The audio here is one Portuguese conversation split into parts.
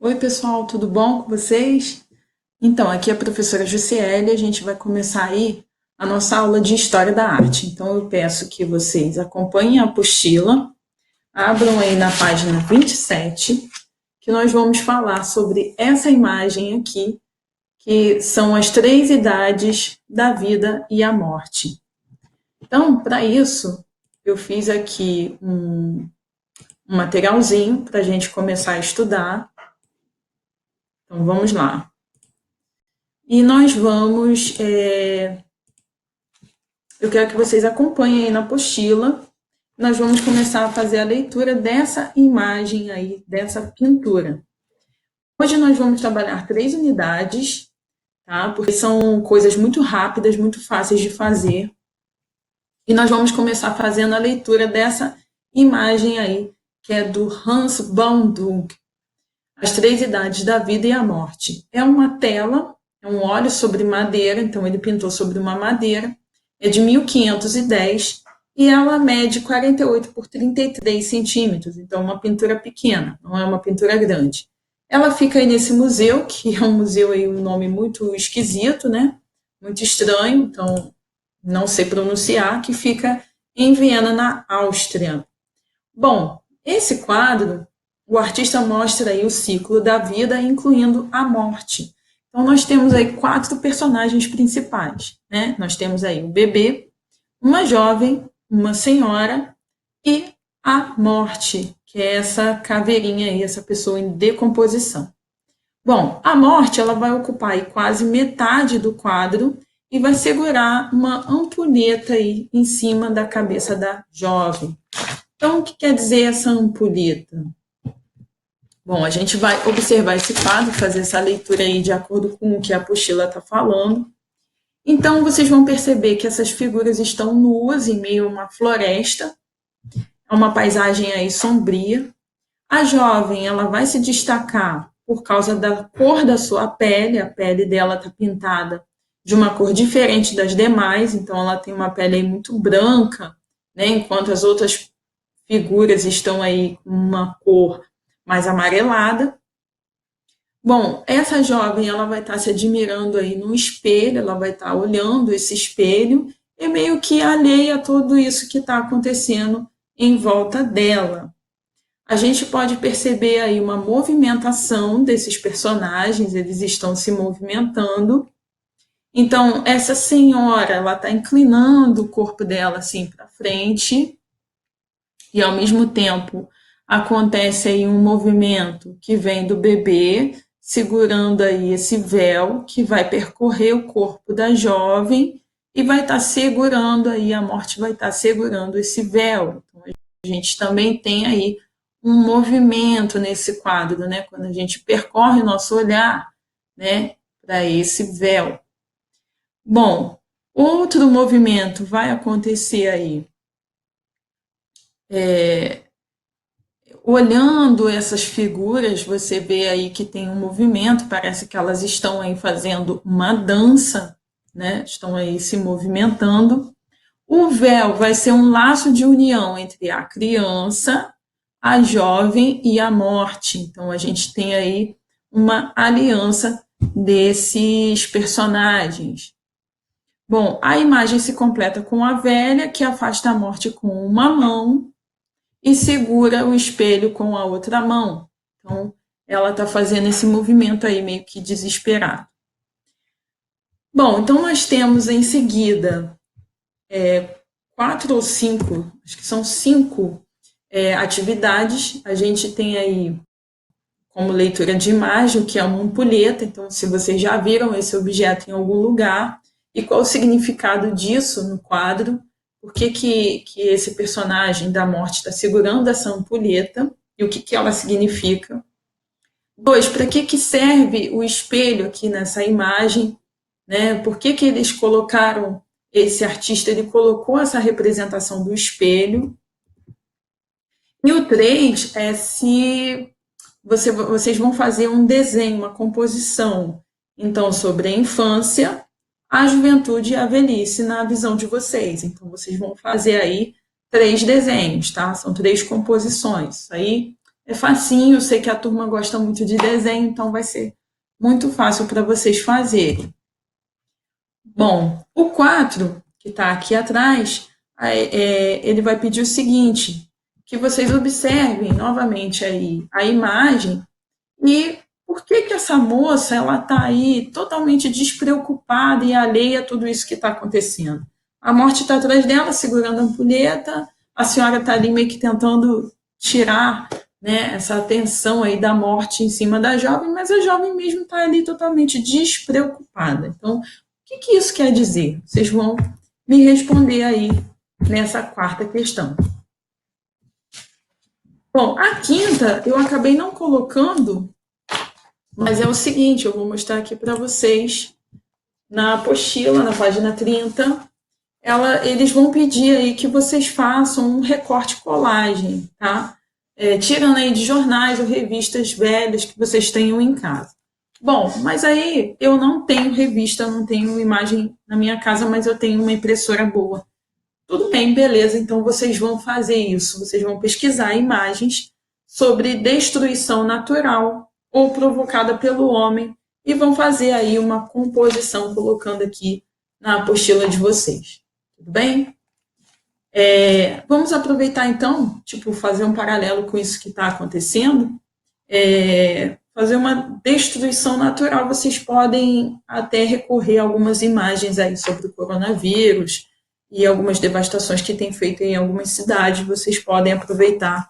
Oi, pessoal, tudo bom com vocês? Então, aqui é a professora Jussiele, a gente vai começar aí a nossa aula de História da Arte. Então, eu peço que vocês acompanhem a apostila, abram aí na página 27, que nós vamos falar sobre essa imagem aqui, que são as três idades da vida e a morte. Então, para isso, eu fiz aqui um materialzinho para a gente começar a estudar. Então, vamos lá. E nós vamos... eu quero que vocês acompanhem aí na apostila. Nós vamos começar a fazer a leitura dessa imagem aí, dessa pintura. Hoje nós vamos trabalhar 3 unidades, tá? Porque são coisas muito rápidas, muito fáceis de fazer. E nós vamos começar fazendo a leitura dessa imagem aí, que é do Hans Bandung, As Três Idades da Vida e a Morte. É uma tela, é um óleo sobre madeira, então ele pintou sobre uma madeira, é de 1510 e ela mede 48 por 33 centímetros, então uma pintura pequena, não é uma pintura grande. Ela fica aí nesse museu, que é um museu aí, um nome muito esquisito, né? Muito estranho, então não sei pronunciar, que fica em Viena, na Áustria. Bom, esse quadro, o artista mostra aí o ciclo da vida, incluindo a morte. Então, nós temos aí 4 personagens principais, né? Nós temos aí o bebê, uma jovem, uma senhora e a morte, que é essa caveirinha aí, essa pessoa em decomposição. Bom, a morte, ela vai ocupar aí quase metade do quadro e vai segurar uma ampulheta aí em cima da cabeça da jovem. Então, o que quer dizer essa ampulheta? Bom, a gente vai observar esse quadro, fazer essa leitura aí de acordo com o que a apostila está falando. Então, vocês vão perceber que essas figuras estão nuas em meio a uma floresta, é uma paisagem aí sombria. A jovem, ela vai se destacar por causa da cor da sua pele, a pele dela está pintada de uma cor diferente das demais, então ela tem uma pele aí muito branca, né, enquanto as outras figuras estão aí com uma cor mais amarelada. Bom, essa jovem, ela vai estar se admirando aí no espelho, ela vai estar olhando esse espelho e meio que alheia a tudo isso que está acontecendo em volta dela. A gente pode perceber aí uma movimentação desses personagens, eles estão se movimentando. Então, essa senhora, ela está inclinando o corpo dela assim para frente, e ao mesmo tempo acontece aí um movimento que vem do bebê segurando aí esse véu que vai percorrer o corpo da jovem e vai estar segurando aí, a morte vai estar segurando esse véu. Então, a gente também tem aí um movimento nesse quadro, né? Quando a gente percorre o nosso olhar, né, para esse véu. Bom, outro movimento vai acontecer aí olhando essas figuras, você vê aí que tem um movimento, parece que elas estão aí fazendo uma dança, né? Estão aí se movimentando. O véu vai ser um laço de união entre a criança, a jovem e a morte. Então, a gente tem aí uma aliança desses personagens. Bom, a imagem se completa com a velha, que afasta a morte com uma mão, e segura o espelho com a outra mão. Então, ela está fazendo esse movimento aí meio que desesperado. Bom, então nós temos em seguida 4 ou 5, acho que são 5 atividades. A gente tem aí como leitura de imagem, que é uma ampulheta. Então, se vocês já viram esse objeto em algum lugar, e qual o significado disso no quadro, por que esse personagem da morte está segurando essa ampulheta e o que ela significa. 2, para que serve o espelho aqui nessa imagem, né? Por que eles colocaram, esse artista ele colocou essa representação do espelho. E o 3 é se vocês vão fazer um desenho, uma composição, então, sobre a infância, a juventude e a velhice na visão de vocês. Então, vocês vão fazer aí 3 desenhos, tá? São 3 composições. Isso aí é facinho, eu sei que a turma gosta muito de desenho, então vai ser muito fácil para vocês fazerem. Bom, o 4, que está aqui atrás, ele vai pedir o seguinte, que vocês observem novamente aí a imagem e por que essa moça ela está aí totalmente despreocupada e alheia a tudo isso que está acontecendo. A morte está atrás dela, segurando a ampulheta, a senhora está ali meio que tentando tirar, né, essa atenção aí da morte em cima da jovem, mas a jovem mesmo está ali totalmente despreocupada. Então, o que isso quer dizer? Vocês vão me responder aí nessa quarta questão. Bom, a quinta eu acabei não colocando, mas é o seguinte, eu vou mostrar aqui para vocês na apostila, na página 30, eles vão pedir aí que vocês façam um recorte colagem, tá? Tirando aí de jornais ou revistas velhas que vocês tenham em casa. Bom, mas aí eu não tenho revista, não tenho imagem na minha casa, mas eu tenho uma impressora boa. Tudo bem, beleza, então vocês vão fazer isso, vocês vão pesquisar imagens sobre destruição natural ou provocada pelo homem e vão fazer aí uma composição colocando aqui na apostila de vocês. Tudo bem? Vamos aproveitar então, fazer um paralelo com isso que está acontecendo. Fazer uma destruição natural, vocês podem até recorrer a algumas imagens aí sobre o coronavírus e algumas devastações que tem feito em algumas cidades, vocês podem aproveitar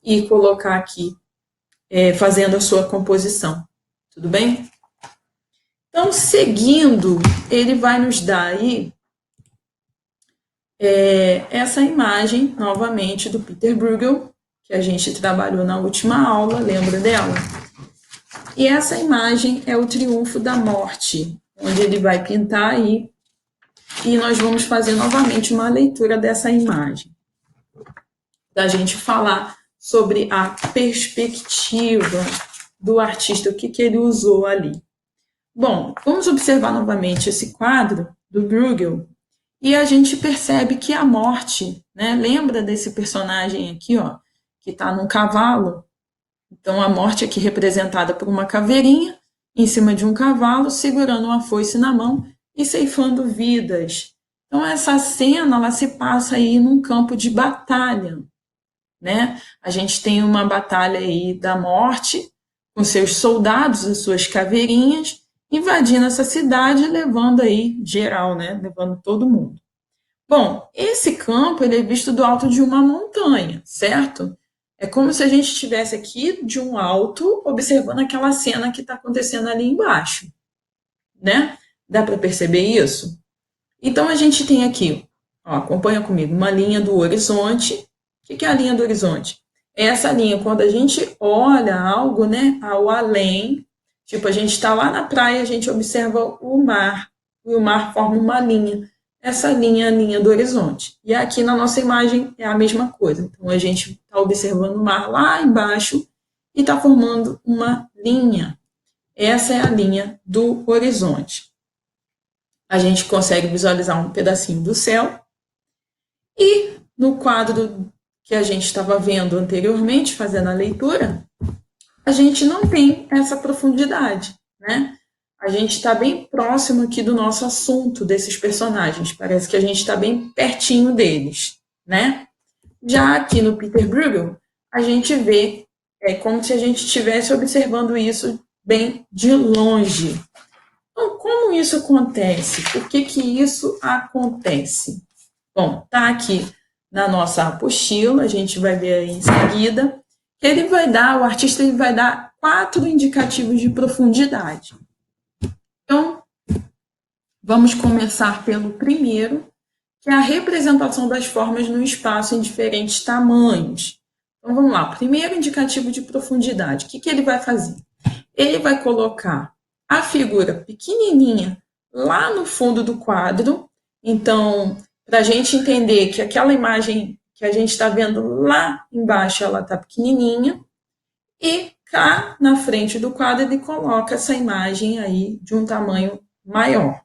e colocar aqui, fazendo a sua composição. Tudo bem? Então, seguindo, ele vai nos dar aí essa imagem, novamente, do Peter Bruegel, que a gente trabalhou na última aula, lembra dela? E essa imagem é o triunfo da morte, onde ele vai pintar aí, e nós vamos fazer novamente uma leitura dessa imagem, da gente falar sobre a perspectiva do artista, o que ele usou ali. Bom, vamos observar novamente esse quadro do Bruegel, e a gente percebe que a morte, né, lembra desse personagem aqui, ó, que está num cavalo? Então, a morte aqui representada por uma caveirinha, em cima de um cavalo, segurando uma foice na mão e ceifando vidas. Então, essa cena, ela se passa aí num campo de batalha, né? A gente tem uma batalha aí da morte, com seus soldados, as suas caveirinhas, invadindo essa cidade, levando aí geral, né? Levando todo mundo. Bom, esse campo ele é visto do alto de uma montanha, certo? É como se a gente estivesse aqui de um alto, observando aquela cena que está acontecendo ali embaixo, né? Dá para perceber isso? Então, a gente tem aqui, ó, acompanha comigo, uma linha do horizonte. O que é a linha do horizonte? É essa linha, quando a gente olha algo, né, ao além, a gente está lá na praia, a gente observa o mar, e o mar forma uma linha. Essa linha é a linha do horizonte. E aqui na nossa imagem é a mesma coisa. Então, a gente está observando o mar lá embaixo e está formando uma linha. Essa é a linha do horizonte. A gente consegue visualizar um pedacinho do céu. E no quadro que a gente estava vendo anteriormente, fazendo a leitura, a gente não tem essa profundidade, né? A gente está bem próximo aqui do nosso assunto, desses personagens. Parece que a gente está bem pertinho deles, né? Já aqui no Peter Bruegel, a gente vê como se a gente estivesse observando isso bem de longe. Então, como isso acontece? Por que isso acontece? Bom, tá aqui na nossa apostila, a gente vai ver aí em seguida, que o artista ele vai dar 4 indicativos de profundidade. Então, vamos começar pelo primeiro, que é a representação das formas no espaço em diferentes tamanhos. Então, vamos lá. Primeiro indicativo de profundidade. O que ele vai fazer? Ele vai colocar a figura pequenininha lá no fundo do quadro. Então, para a gente entender que aquela imagem que a gente está vendo lá embaixo, ela está pequenininha. E cá na frente do quadro, ele coloca essa imagem aí de um tamanho maior.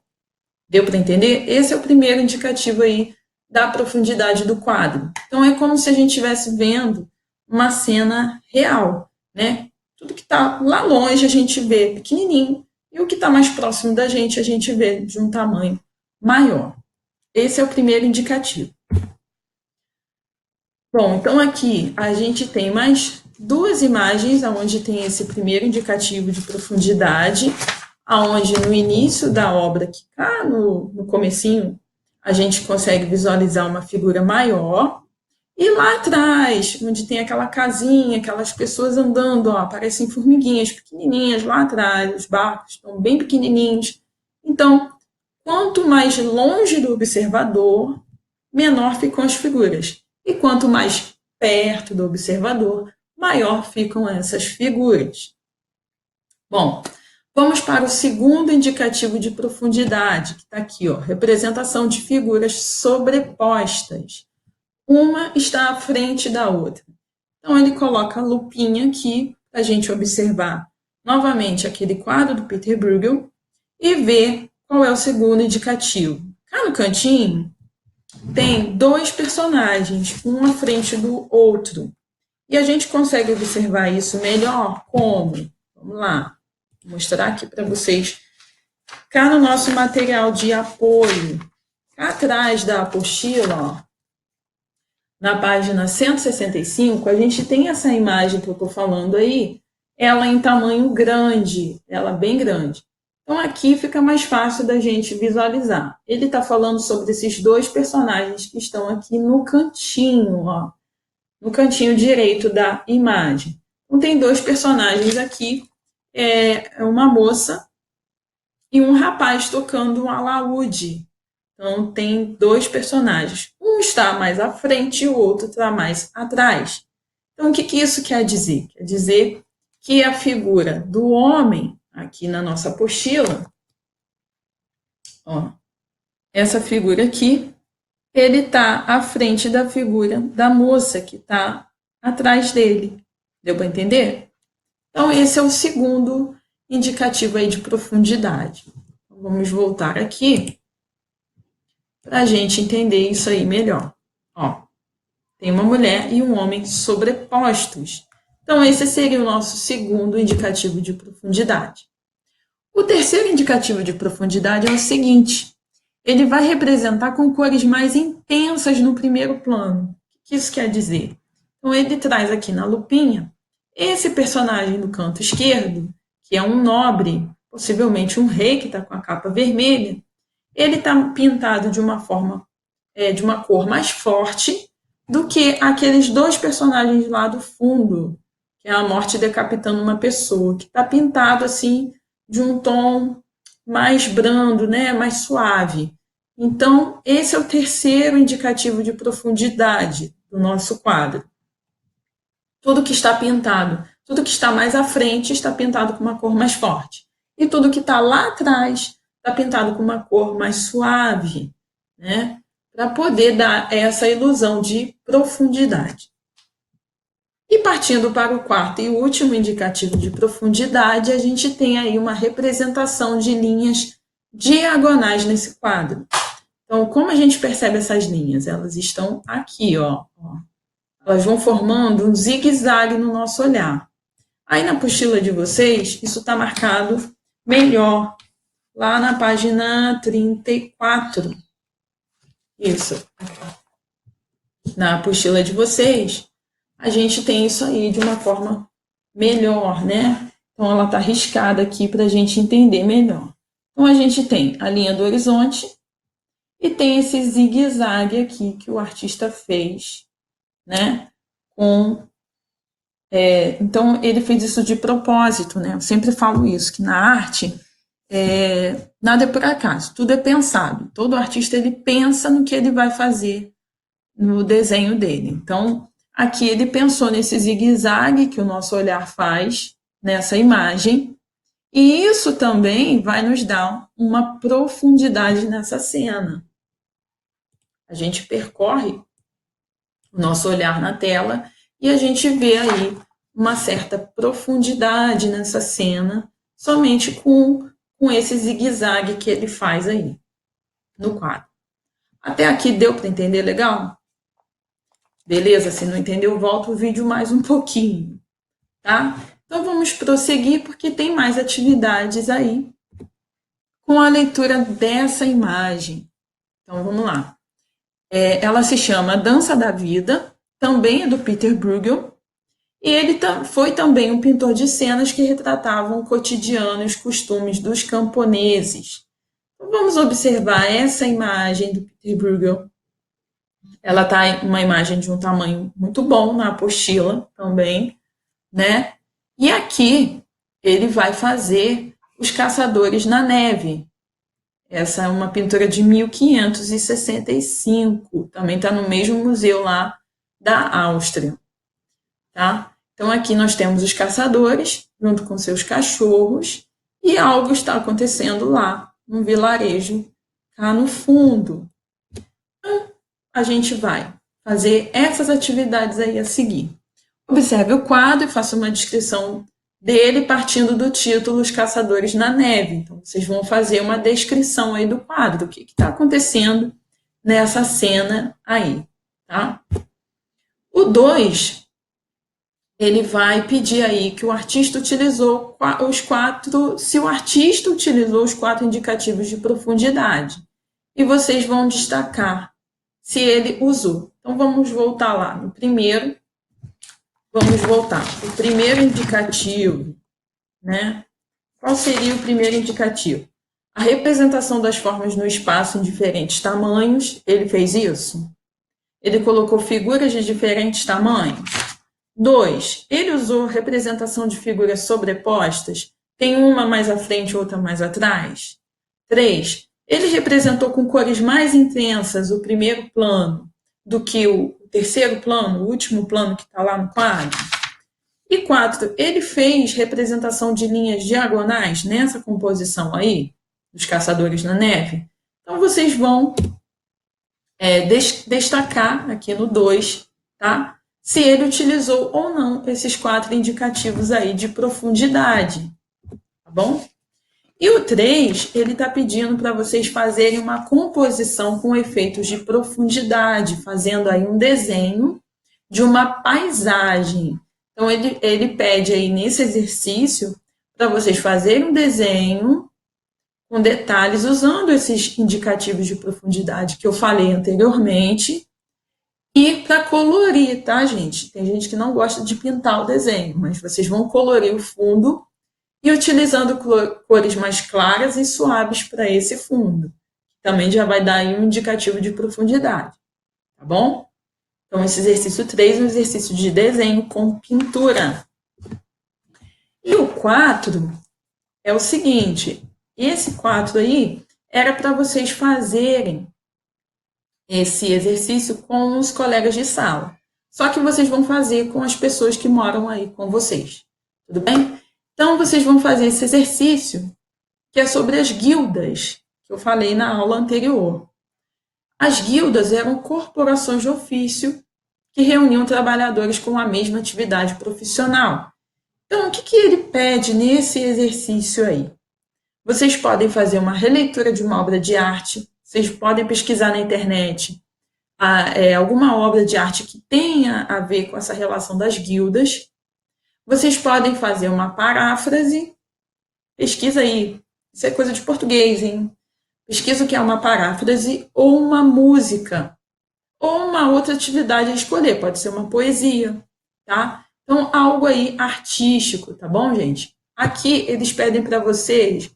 Deu para entender? Esse é o primeiro indicativo aí da profundidade do quadro. Então, é como se a gente estivesse vendo uma cena real, né? Tudo que está lá longe a gente vê pequenininho, e o que está mais próximo da gente a gente vê de um tamanho maior. Esse é o primeiro indicativo. Bom, então aqui a gente tem mais duas imagens onde tem esse primeiro indicativo de profundidade, aonde no início da obra, que cá no comecinho, a gente consegue visualizar uma figura maior, e lá atrás, onde tem aquela casinha, aquelas pessoas andando, ó, parecem formiguinhas pequenininhas lá atrás, os barcos estão bem pequenininhos. Então, quanto mais longe do observador, menor ficam as figuras. E quanto mais perto do observador, maior ficam essas figuras. Bom, vamos para o segundo indicativo de profundidade, que está aqui, ó, representação de figuras sobrepostas. Uma está à frente da outra. Então, ele coloca a lupinha aqui para a gente observar novamente aquele quadro do Peter Bruegel e ver qual é o segundo indicativo. Cá no cantinho, tem dois personagens, um à frente do outro. E a gente consegue observar isso melhor como? Vamos lá, vou mostrar aqui para vocês. Cá no nosso material de apoio, cá atrás da apostila, ó, na página 165, a gente tem essa imagem que eu estou falando aí, ela em tamanho grande, ela bem grande. Então, aqui fica mais fácil da gente visualizar. Ele está falando sobre esses dois personagens que estão aqui no cantinho, ó, no cantinho direito da imagem. Então, tem dois personagens aqui, uma moça e um rapaz tocando um alaúde. Então, tem dois personagens. Um está mais à frente e o outro está mais atrás. Então, o que isso quer dizer? Quer dizer que a figura do homem, aqui na nossa apostila, ó, essa figura aqui, ele está à frente da figura da moça que está atrás dele. Deu para entender? Então, esse é o segundo indicativo aí de profundidade. Então, vamos voltar aqui para a gente entender isso aí melhor. Ó, tem uma mulher e um homem sobrepostos. Então, esse seria o nosso segundo indicativo de profundidade. O terceiro indicativo de profundidade é o seguinte: ele vai representar com cores mais intensas no primeiro plano. O que isso quer dizer? Então, ele traz aqui na lupinha esse personagem do canto esquerdo, que é um nobre, possivelmente um rei que está com a capa vermelha. Ele está pintado de uma forma, de uma cor mais forte do que aqueles dois personagens lá do fundo, que é a morte decapitando uma pessoa, que está pintado assim de um tom mais brando, né, mais suave. Então, esse é o terceiro indicativo de profundidade do nosso quadro. Tudo que está pintado, tudo que está mais à frente está pintado com uma cor mais forte. E tudo que está lá atrás está pintado com uma cor mais suave, né? Para poder dar essa ilusão de profundidade. E partindo para o quarto e último indicativo de profundidade, a gente tem aí uma representação de linhas diagonais nesse quadro. Então, como a gente percebe essas linhas? Elas estão aqui, ó. Elas vão formando um zigue-zague no nosso olhar. Aí na apostila de vocês, isso está marcado melhor, lá na página 34. Isso. Na apostila de vocês, a gente tem isso aí de uma forma melhor, né? Então, ela está riscada aqui para a gente entender melhor. Então, a gente tem a linha do horizonte e tem esse zigue-zague aqui que o artista fez, né? Então, ele fez isso de propósito, né? Eu sempre falo isso, que na arte, nada é por acaso, tudo é pensado. Todo artista, ele pensa no que ele vai fazer no desenho dele. Então, aqui ele pensou nesse zigue-zague que o nosso olhar faz nessa imagem, e isso também vai nos dar uma profundidade nessa cena. A gente percorre o nosso olhar na tela e a gente vê aí uma certa profundidade nessa cena, somente com esse zigue-zague que ele faz aí no quadro. Até aqui deu para entender legal? Beleza? Se não entendeu, volta o vídeo mais um pouquinho, tá? Então, vamos prosseguir, porque tem mais atividades aí com a leitura dessa imagem. Então, vamos lá. Ela se chama Dança da Vida, também é do Peter Bruegel, e ele foi também um pintor de cenas que retratavam o cotidiano e os costumes dos camponeses. Então, vamos observar essa imagem do Peter Bruegel. Ela está uma imagem de um tamanho muito bom na apostila também, né? E aqui ele vai fazer Os Caçadores na Neve. Essa é uma pintura de 1565, também está no mesmo museu lá da Áustria, tá? Então aqui nós temos os caçadores, junto com seus cachorros, e algo está acontecendo lá, num vilarejo, cá no fundo. Então, a gente vai fazer essas atividades aí a seguir. Observe o quadro e faça uma descrição dele partindo do título Os Caçadores na Neve. Então, vocês vão fazer uma descrição aí do quadro, do que está acontecendo nessa cena aí, tá? O 2, ele vai pedir aí que o artista utilizou se o artista utilizou os 4 indicativos de profundidade. E vocês vão destacar se ele usou. Então, vamos voltar lá no primeiro. Vamos voltar. O primeiro indicativo, né? Qual seria o primeiro indicativo? A representação das formas no espaço em diferentes tamanhos. Ele fez isso? Ele colocou figuras de diferentes tamanhos? 2. Ele usou representação de figuras sobrepostas? Tem uma mais à frente, outra mais atrás? 3. Ele representou com cores mais intensas o primeiro plano do que o terceiro plano, o último plano que está lá no quadro? E 4, ele fez representação de linhas diagonais nessa composição aí, dos caçadores na neve? Então, vocês vão destacar aqui no 2, tá? Se ele utilizou ou não esses 4 indicativos aí de profundidade, tá bom? E o 3, ele está pedindo para vocês fazerem uma composição com efeitos de profundidade, fazendo aí um desenho de uma paisagem. Então, ele pede aí nesse exercício para vocês fazerem um desenho com detalhes usando esses indicativos de profundidade que eu falei anteriormente e para colorir, tá, gente? Tem gente que não gosta de pintar o desenho, mas vocês vão colorir o fundo e utilizando cores mais claras e suaves para esse fundo. Também já vai dar aí um indicativo de profundidade, tá bom? Então, esse exercício 3 é um exercício de desenho com pintura. E o 4 é o seguinte, esse 4 aí era para vocês fazerem esse exercício com os colegas de sala. Só que vocês vão fazer com as pessoas que moram aí com vocês, tudo bem? Então, vocês vão fazer esse exercício, que é sobre as guildas, que eu falei na aula anterior. As guildas eram corporações de ofício que reuniam trabalhadores com a mesma atividade profissional. Então, o que ele pede nesse exercício aí? Vocês podem fazer uma releitura de uma obra de arte, vocês podem pesquisar na internet alguma obra de arte que tenha a ver com essa relação das guildas. Vocês podem fazer uma paráfrase, pesquisa aí, isso é coisa de português, hein? Pesquisa o que é uma paráfrase ou uma música, ou uma outra atividade a escolher, pode ser uma poesia, tá? Então, algo aí artístico, tá bom, gente? Aqui, eles pedem para vocês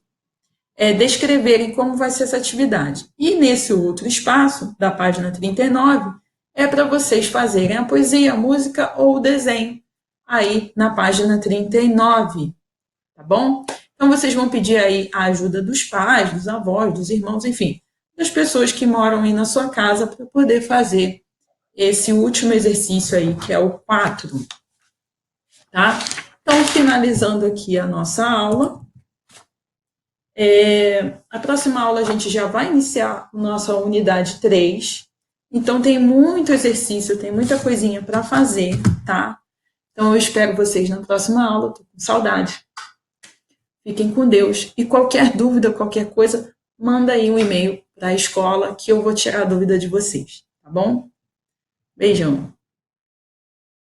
descreverem como vai ser essa atividade. E nesse outro espaço, da página 39, é para vocês fazerem a poesia, a música ou o desenho, aí na página 39, tá bom? Então, vocês vão pedir aí a ajuda dos pais, dos avós, dos irmãos, enfim, das pessoas que moram aí na sua casa para poder fazer esse último exercício aí, que é o 4, tá? Então, finalizando aqui a nossa aula, a próxima aula a gente já vai iniciar a nossa unidade 3, então tem muito exercício, tem muita coisinha para fazer, tá? Então, eu espero vocês na próxima aula, tô com saudade. Fiquem com Deus. E qualquer dúvida, qualquer coisa, manda aí um e-mail para a escola que eu vou tirar a dúvida de vocês, tá bom? Beijão.